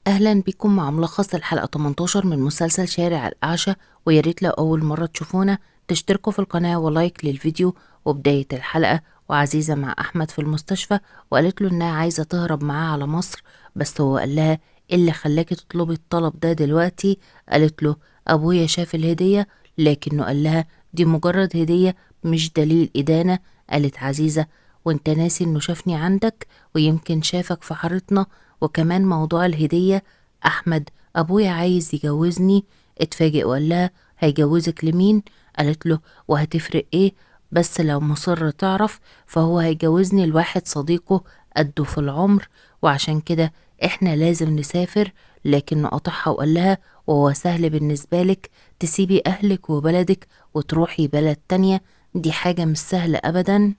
أهلا بكم مع ملخص الحلقة 18 من مسلسل شارع الأعشى. وياريت لو أول مرة تشوفونا تشتركوا في القناة ولايك للفيديو. وبداية الحلقة وعزيزة مع أحمد في المستشفى، وقالت له إنها عايزة تهرب معاه على مصر، بس هو قال لها إيه اللي خلاكي تطلبي الطلب ده دلوقتي؟ قالت له أبويا شاف الهدية، لكنه قال لها دي مجرد هدية مش دليل إدانة. قالت عزيزة وانت ناسي إنه شافني عندك ويمكن شافك في حارتنا، وكمان موضوع الهدية أحمد أبويا عايز يجوزني. اتفاجئ وقال لها هيجوزك لمين؟ قالت له وهتفرق ايه؟ بس لو مصر تعرف فهو هيجوزني لواحد صديقه قده في العمر، وعشان كده احنا لازم نسافر. لكنه قاطعها وقال لها وهو سهل بالنسبة لك تسيبي أهلك وبلدك وتروحي بلد تانية؟ دي حاجة مش سهلة أبدا.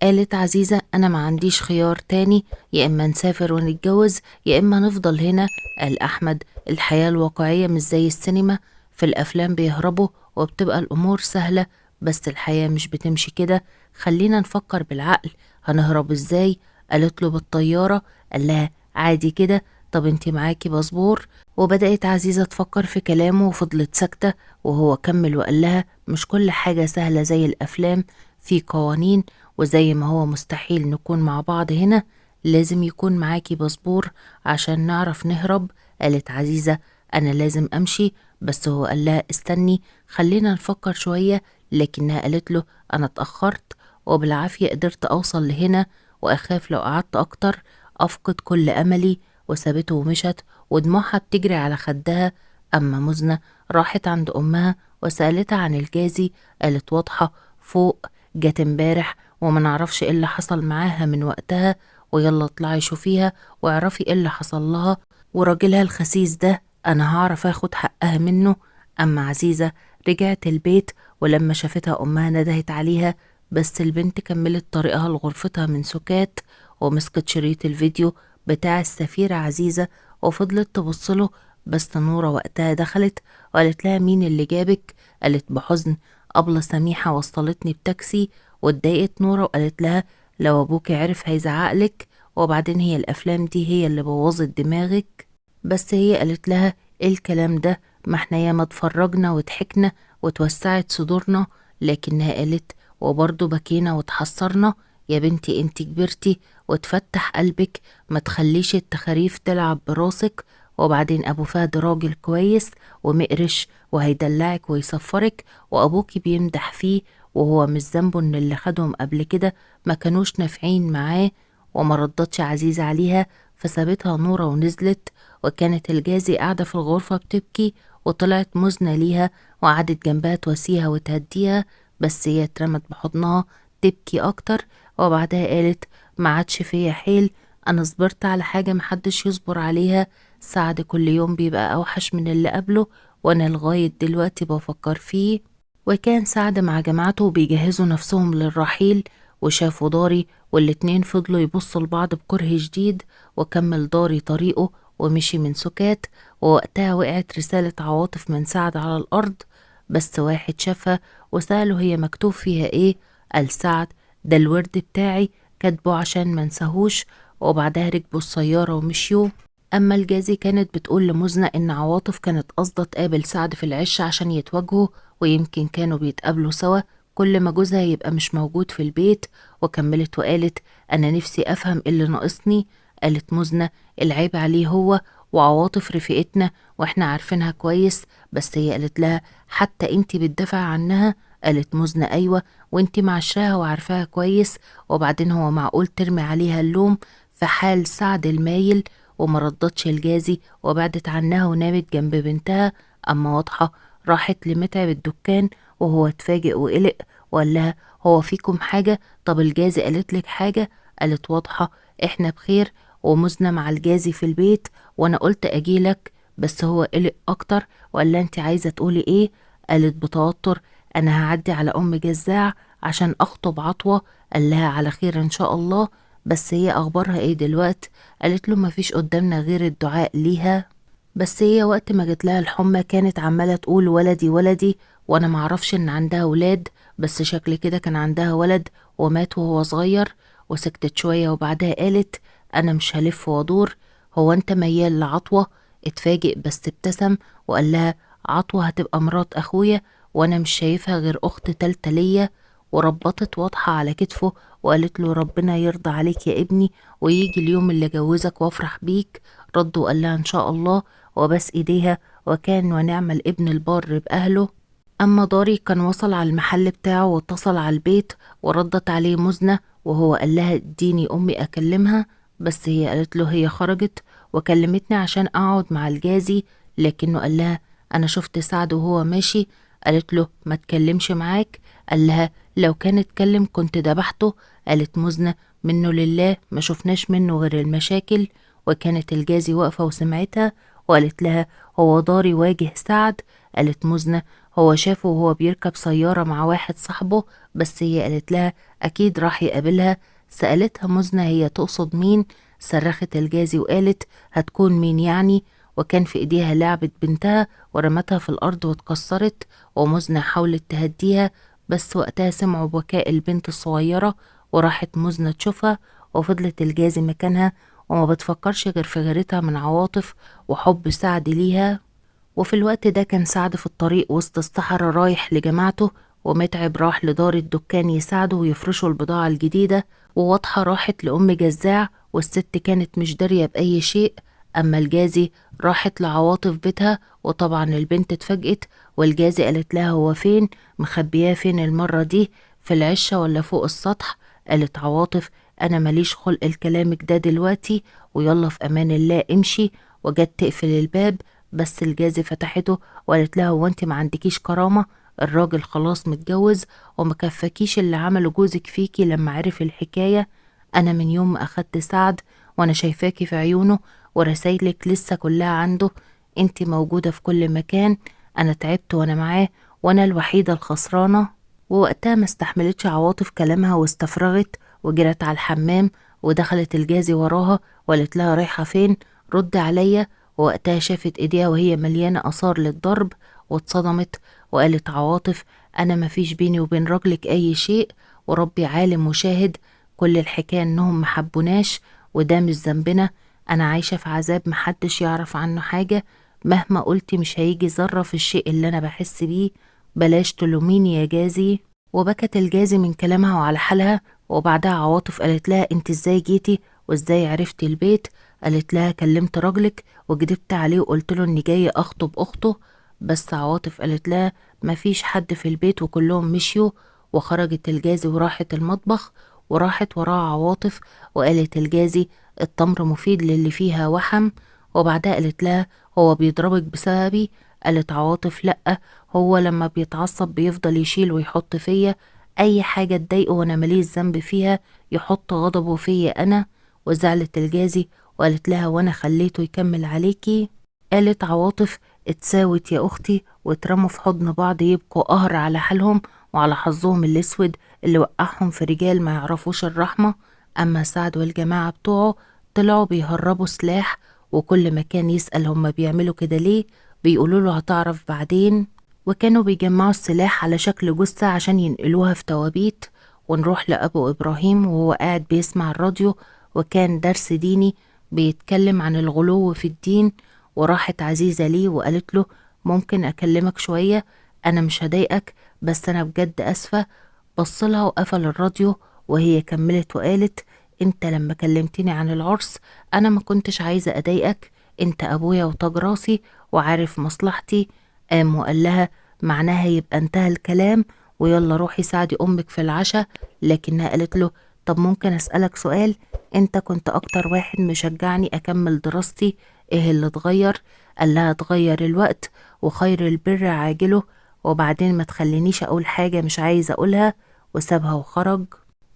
قالت عزيزة أنا ما عنديش خيار تاني، يا إما نسافر ونتجوز يا إما نفضل هنا. قال أحمد الحياة الواقعية مش زي السينما، في الأفلام بيهربوا وبتبقى الأمور سهلة، بس الحياة مش بتمشي كده. خلينا نفكر بالعقل، هنهرب إزاي؟ قالت له بالطيارة. قال لها عادي كده، طب انتي معاكي باسبور؟ وبدأت عزيزة تفكر في كلامه وفضلت ساكتة، وهو كمل وقال لها مش كل حاجة سهلة زي الأفلام، في قوانين، وزي ما هو مستحيل نكون مع بعض هنا لازم يكون معاكي باسبور عشان نعرف نهرب. قالت عزيزة أنا لازم أمشي، بس هو قال لها استني خلينا نفكر شوية. لكنها قالت له أنا اتأخرت وبالعافية قدرت أوصل لهنا، وأخاف لو قعدت أكتر أفقد كل أملي. وسابته ومشت ودموعها بتجري على خدها. أما مزنة راحت عند أمها وسألتها عن الجازي، قالت واضحة فوق، جت امبارح وما نعرفش ايه اللي حصل معاها من وقتها، ويلا اطلعي شوفيها واعرفي ايه اللي حصل لها، وراجلها الخسيس ده انا هعرف اخد حقها منه. اما عزيزة رجعت البيت، ولما شافتها امها ندهت عليها، بس البنت كملت طريقها لغرفتها من سكات، ومسكت شريط الفيديو بتاع السفيرة عزيزة وفضلت تبصله. بس نورة وقتها دخلت وقالت لها مين اللي جابك؟ قالت بحزن أبلة سميحة وصلتني بتاكسي. واتضايقت نورة وقالت لها لو أبوك عرف هيزعقلك، وبعدين هي الأفلام دي هي اللي بوظت دماغك. بس هي قالت لها ايه الكلام ده، ما احنا ياما اتفرجنا وضحكنا وتوسعت صدورنا. لكنها قالت وبرضه بكينا وتحسرنا. يا بنتي انت كبرتي وتفتح قلبك، ما تخليش التخاريف تلعب براسك. وبعدين ابو فهد راجل كويس ومقرش وهيدلعك ويصفرك، وابوكي بيمدح فيه، وهو مش ذنبه ان اللي خدهم قبل كده ما كانوش نافعين معاه. وما ردتش عزيزة عليها، فسابتها نورة ونزلت. وكانت الجازي قاعدة في الغرفة بتبكي، وطلعت مزنة ليها وقعدت جنبها تواسيها وتهديها، بس هي اترمت بحضنها تبكي أكتر. وبعدها قالت ما عادش فيا حيل، أنا صبرت على حاجة محدش يصبر عليها. سعد كل يوم بيبقى أوحش من اللي قبله، وأنا لغاية دلوقتي بفكر فيه. وكان سعد مع جماعته بيجهزوا نفسهم للرحيل، وشافوا داري والاتنين فضلوا يبصوا لبعض بكره شديد. وكمل داري طريقه ومشي من سكات، ووقتها وقعت رسالة عواطف من سعد على الأرض. بس واحد شافها وسأله هي مكتوب فيها ايه؟ قال سعد ده الورد بتاعي كاتبه عشان منساهوش. وبعدها ركبوا السيارة ومشيوا. أما الجازي كانت بتقول لمزنة إن عواطف كانت قاصدة تقابل سعد في العش عشان يتواجهوا، ويمكن كانوا بيتقابلوا سوا كل ما جوزها يبقى مش موجود في البيت. وكملت وقالت أنا نفسي أفهم إيه اللي ناقصني. قالت مزنة العيب عليه هو، وعواطف رفيقتنا واحنا عارفينها كويس. بس هي قالت لها حتى انتي بتدافع عنها؟ قالت مزنة أيوة، وانتي معشراها وعارفاها كويس، وبعدين هو معقول ترمي عليها اللوم في حال سعد المايل؟ وما ردتش الجازي وبعدت عنها ونامت جنب بنتها. أما واضحة راحت لمتعب الدكان، وهو اتفاجئ وقلق وقال لها هو فيكم حاجة؟ طب الجازي قالت لك حاجة؟ قالت واضحة احنا بخير ومزنة مع الجازي في البيت، وانا قلت اجيلك بس هو قلق اكتر. ولا انت عايزة تقولي ايه؟ قالت بتوتر انا هعدي على ام جزاع عشان اخطب عطوة. قال لها على خير ان شاء الله، بس هي اخبارها ايه دلوقت؟ قالت له مفيش قدامنا غير الدعاء ليها، بس هي وقت ما جت لها الحمى كانت عمالة تقول ولدي ولدي، وانا معرفش ان عندها ولاد، بس شكل كده كان عندها ولد ومات وهو صغير. وسكتت شوية وبعدها قالت انا مش هلف وادور، هو انت ميال لعطوة؟ اتفاجئ بس ابتسم وقال لها عطوة هتبقى مرات اخويا وانا مش شايفها غير اخت تالتة ليا. وربطت واضحة على كتفه وقالت له ربنا يرضى عليك يا ابني ويجي اليوم اللي جوزك وافرح بيك. رد وقال لها ان شاء الله وبس ايديها وكان ونعم الابن البار بأهله. أما ضاري كان وصل على المحل بتاعه واتصل على البيت وردت عليه مزنة وهو قال لها اديني أمي أكلمها، بس هي قالت له هي خرجت وكلمتني عشان أقعد مع الجازي، لكنه قال لها أنا شفت سعد وهو ماشي. قالت له ما تكلمش معاك. قال لها لو كان اتكلم كنت دبحته. قالت مزنة منه لله ما شفناش منه غير المشاكل. وكانت الجازي واقفة وسمعتها وقالت لها هو ضاري واجه سعد؟ قالت مزنة هو شافه وهو بيركب سيارة مع واحد صاحبه، بس هي قالت لها أكيد راح يقابلها. سألتها مزنة هي تقصد مين؟ صرخت الجازي وقالت هتكون مين يعني؟ وكان في ايديها لعبة بنتها ورمتها في الأرض واتكسرت. ومزنة حاولت تهديها بس وقتها سمعوا بكاء البنت الصغيرة وراحت مزنة تشوفها وفضلت الجازي مكانها وما بتفكرش غير في غيرتها من عواطف وحب سعد ليها. وفي الوقت ده كان سعد في الطريق وسط الصحراء رايح لجماعته، ومتعب راح لدار الدكان يساعده ويفرشوا البضاعة الجديدة، وواضحة راحت لأم جزاع والست كانت مش دارية بأي شيء. أما الجازي راحت لعواطف بيتها وطبعا البنت اتفاجئت والجازي قالت لها هو فين؟ مخبياه فين المرة دي؟ في العشة ولا فوق السطح؟ قالت عواطف أنا ماليش خلق لكلامك ده دلوقتي ويلا في أمان الله امشي. وجت تقفل الباب بس الجازي فتحته وقالت لها هو انت ما عندكيش كرامة؟ الراجل خلاص متجوز ومكفكيش اللي عمله جوزك فيكي لما عرف الحكاية. انا من يوم ما اخدت سعد وانا شايفاكي في عيونه ورسايلك لسه كلها عنده. انت موجودة في كل مكان. انا تعبت وانا معاه وانا الوحيدة الخسرانة. ووقتها ما استحملتش عواطف كلامها واستفرغت وجرت على الحمام ودخلت الجازي وراها وقالت لها رايحة فين؟ رد عليا. ووقتها شافت ايديها وهي مليانة آثار للضرب واتصدمت وقالت عواطف أنا مفيش بيني وبين راجلك أي شيء وربي عالم وشاهد، كل الحكاية إنهم محبوناش وده مش ذنبنا. أنا عايشة في عذاب محدش يعرف عنه حاجة، مهما قلتي مش هيجي ذرة في الشيء اللي أنا بحس بيه. بلاش تلوميني يا جازي. وبكت الجازي من كلامها وعلى حالها. وبعدها عواطف قالت لها انت ازاي جيتي وازاي عرفتي البيت؟ قالت لها كلمت راجلك وكدبت عليه وقلت له اني جايه اخطب اخته. بس عواطف قالت لها مفيش حد في البيت وكلهم مشيوا. وخرجت الجازي وراحت المطبخ وراحت وراها عواطف وقالت الجازي التمر مفيد للي فيها وحم. وبعدها قالت لها هو بيضربك بسببي؟ قالت عواطف لأ، هو لما بيتعصب بيفضل يشيل ويحط فيا اي حاجة تضايقه وانا ماليش ذنب فيها يحط غضبه فيا انا. وزعلت الجازي وقالت لها وانا خليته يكمل عليكي؟ قالت عواطف اتساوت يا اختي واترموا في حضن بعض يبقوا قهر على حالهم وعلى حظهم الاسود اللي وقعهم في رجال ما يعرفوش الرحمة. اما سعد والجماعة بتوعه طلعوا بيهربوا سلاح وكل ما كان يسأل هما بيعملوا كده ليه بيقولوا له هتعرف بعدين. وكانوا بيجمعوا السلاح على شكل جثة عشان ينقلوها في توابيت. ونروح لأبو إبراهيم وهو قاعد بيسمع الراديو وكان درس ديني بيتكلم عن الغلو في الدين. وراحت عزيزة ليه وقالت له ممكن أكلمك شوية؟ أنا مش هضايقك بس أنا بجد أسفة. بصلها وقفل الراديو وهي كملت وقالت انت لما كلمتني عن العرس أنا ما كنتش عايزة أضايقك، انت أبويا وتاج راسي وعارف مصلحتي. قام وقال لها معناها يبقى انتهى الكلام ويلا روحي ساعدي أمك في العشاء. لكنها قالت له طب ممكن أسألك سؤال؟ انت كنت أكتر واحد مشجعني أكمل دراستي، ايه اللي اتغير؟ قال لها اتغير الوقت وخير البر عاجله وبعدين ما تخلينيش أقول حاجة مش عايزة أقولها. وسابها وخرج.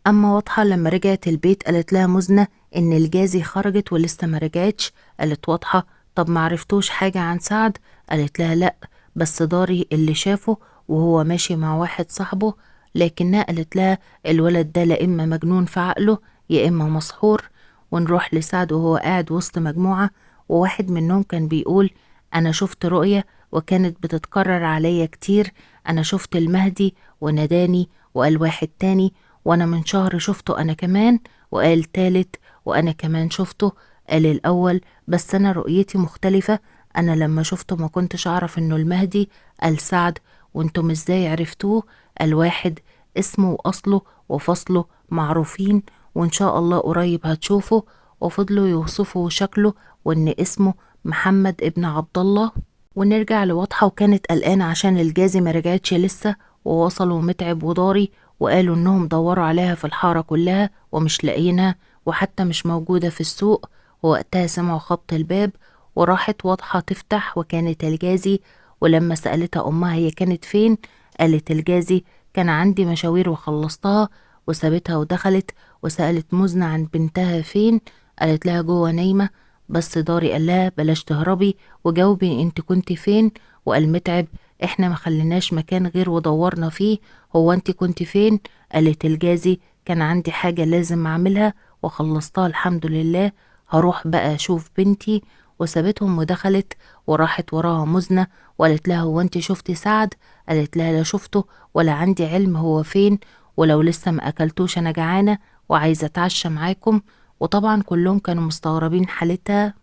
أما واضحة لما رجعت البيت قالت لها مزنة إن الجازي خرجت ولسه ما رجعتش. قالت واضحة طب معرفتوش حاجة عن سعد؟ قالت لها لأ، بس داري اللي شافه وهو ماشي مع واحد صاحبه. لكنها قالت لها الولد ده لا إما مجنون في عقله يا إما مسحور. ونروح لسعد وهو قاعد وسط مجموعة وواحد منهم كان بيقول أنا شفت رؤية وكانت بتتكرر عليا كتير. أنا شفت المهدي وناداني وقال واحد تاني وأنا من شهر شفته أنا كمان وقال تالت وأنا كمان شفته. قال الأول بس أنا رؤيتي مختلفة، أنا لما شفته ما كنتش أعرف إنه المهدي. قال سعد وانتم ازاي عرفتوه؟ قال واحد اسمه وأصله وفصله معروفين وإن شاء الله قريب هتشوفه. وفضلوا يوصفوا شكله وإن اسمه محمد ابن عبد الله. ونرجع لواضحة وكانت قلقانة عشان الجازي ما رجعتش لسه، ووصلوا متعب وضاري وقالوا إنهم دوروا عليها في الحارة كلها ومش لاقيينها وحتى مش موجودة في السوق. ووقتها سمعوا خبط الباب وراحت واضحة تفتح وكانت الجازي. ولما سألتها أمها هي كانت فين قالت الجازي كان عندي مشاوير وخلصتها، وسابتها ودخلت. وسألت مزنة عن بنتها فين قالت لها جوه نايمة. بس داري قال لها بلاش تهربي وجاوبي انت كنت فين. وقال متعب احنا ما خليناش مكان غير ودورنا فيه، هو انت كنت فين؟ قالت الجازي كان عندي حاجة لازم اعملها وخلصتها الحمد لله، هروح بقى اشوف بنتي. وسابتهم ودخلت وراحت وراها مزنة وقالت لها هو انت شفتي سعد؟ قالت لها لا شفته ولا عندي علم هو فين، ولو لسه ما اكلتوش انا جعانة وعايزة اتعشى معاكم. وطبعا كلهم كانوا مستغربين حالتها.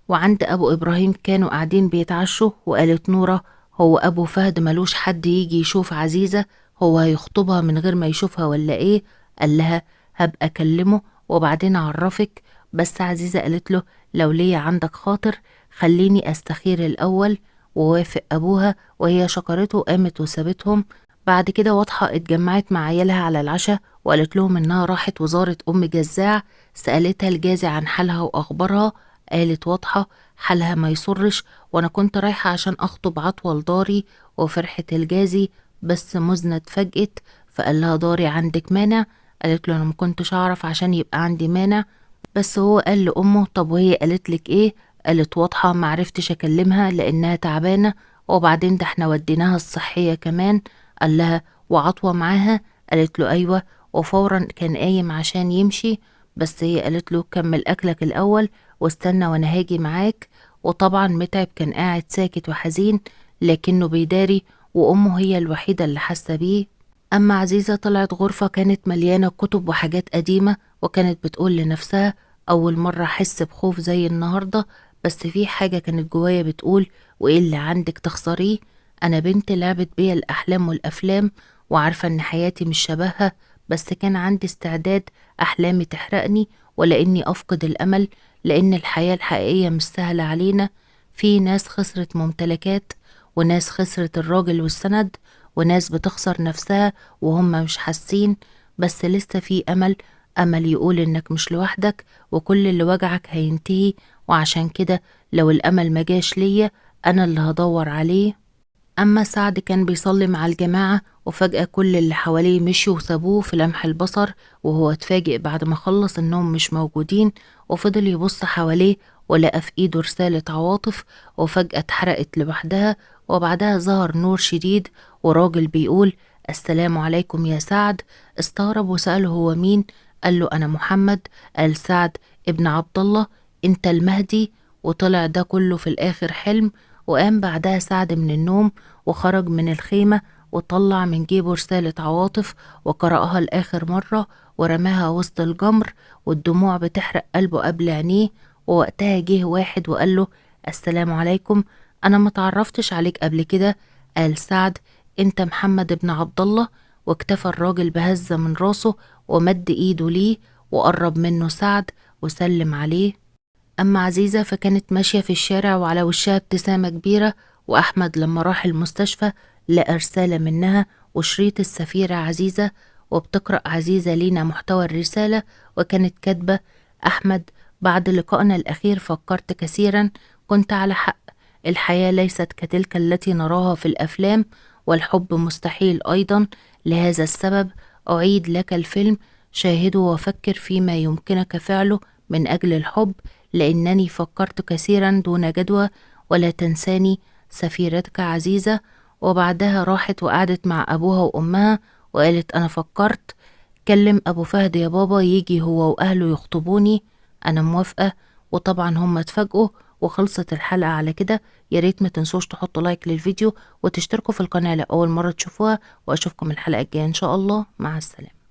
وعند أبو إبراهيم كانوا قاعدين بيتعشوا وقالت نورة هو أبو فهد ملوش حد يجي يشوف عزيزة، هو هيخطبها من غير ما يشوفها ولا إيه؟ قال لها هبقى أكلمه وبعدين أعرفك. بس عزيزة قالت له لو ليا عندك خاطر خليني أستخير الأول. ووافق أبوها وهي شكرته وقامت وسابتهم. بعد كده واضحة اتجمعت مع عيالها على العشاء وقالت لهم إنها راحت وزارت أم جزاع. سألتها الجازي عن حالها وأخبارها. قالت واضحة حالها ما يسرش وانا كنت رايحة عشان اخطب عطوة لداري. وفرحة الجازي بس مزنة اتفاجئت فقال لها داري عندك مانع؟ قالت له انا ما كنتش اعرف عشان يبقى عندي مانع، بس هو قال لأمه طب وهي قالت لك ايه؟ قالت واضحة معرفتش اكلمها لانها تعبانة وبعدين ده احنا وديناها الصحية كمان. قال لها وعطوة معاها؟ قالت له ايوه، وفورا كان قايم عشان يمشي بس هي قالت له كمل اكلك الاول واستنى وانا هاجي معاك. وطبعا متعب كان قاعد ساكت وحزين لكنه بيداري وامه هي الوحيدة اللي حاسة بيه. اما عزيزة طلعت غرفة كانت مليانة كتب وحاجات قديمة وكانت بتقول لنفسها اول مرة احس بخوف زي النهاردة، بس في حاجة كانت جوايا بتقول وايه اللي عندك تخسريه؟ انا بنت لعبت بيا الاحلام والافلام وعارفة ان حياتي مش شبهها، بس كان عندي استعداد احلامي تحرقني ولا اني افقد الامل، لأن الحياة الحقيقية مش سهلة علينا. في ناس خسرت ممتلكات وناس خسرت الراجل والسند وناس بتخسر نفسها وهم مش حاسين، بس لسه في أمل، أمل يقول إنك مش لوحدك وكل اللي وجعك هينتهي. وعشان كده لو الأمل مجاش ليا أنا اللي هدور عليه. أما سعد كان بيصلي مع الجماعة وفجأة كل اللي حواليه مشوا وسابوه في لمح البصر، وهو اتفاجئ بعد ما خلص إنهم مش موجودين. وفضل يبص حواليه ولقى في إيده رسالة عواطف وفجأة اتحرقت لوحدها. وبعدها ظهر نور شديد وراجل بيقول السلام عليكم يا سعد. استغرب وسأله هو مين؟ قال له أنا محمد. قال سعد ابن عبد الله أنت المهدي؟ وطلع ده كله في الآخر حلم. وقام بعدها سعد من النوم وخرج من الخيمة وطلع من جيبه رسالة عواطف وقرأها لآخر مرة ورماها وسط الجمر والدموع بتحرق قلبه قبل عينيه. ووقتها جه واحد وقال له السلام عليكم، أنا ما تعرفتش عليك قبل كده. قال سعد أنت محمد بن عبد الله. واكتفى الراجل بهزة من راسه ومد إيده ليه وقرب منه سعد وسلم عليه. أما عزيزة فكانت ماشية في الشارع وعلى وشها ابتسامة كبيرة، وأحمد لما راح المستشفى لقى رسالة منها وشريط السفيرة عزيزة، وبتقرأ عزيزة لينا محتوى الرسالة وكانت كاتبة أحمد بعد لقائنا الأخير فكرت كثيرا، كنت على حق، الحياة ليست كتلك التي نراها في الأفلام والحب مستحيل أيضا، لهذا السبب أعيد لك الفيلم، شاهده وفكر فيما يمكنك فعله من أجل الحب، لأنني فكرت كثيرا دون جدوى، ولا تنساني سفيرتك عزيزة. وبعدها راحت وقعدت مع أبوها وأمها وقالت أنا فكرت، كلم أبو فهد يا بابا يجي هو وأهله يخطبوني، أنا موافقة. وطبعا هم اتفاجئوا وخلصت الحلقة على كده. يا ريت ما تنسوش تحطوا لايك للفيديو وتشتركوا في القناة لأول مرة تشوفوها، وأشوفكم الحلقة الجاية إن شاء الله، مع السلامة.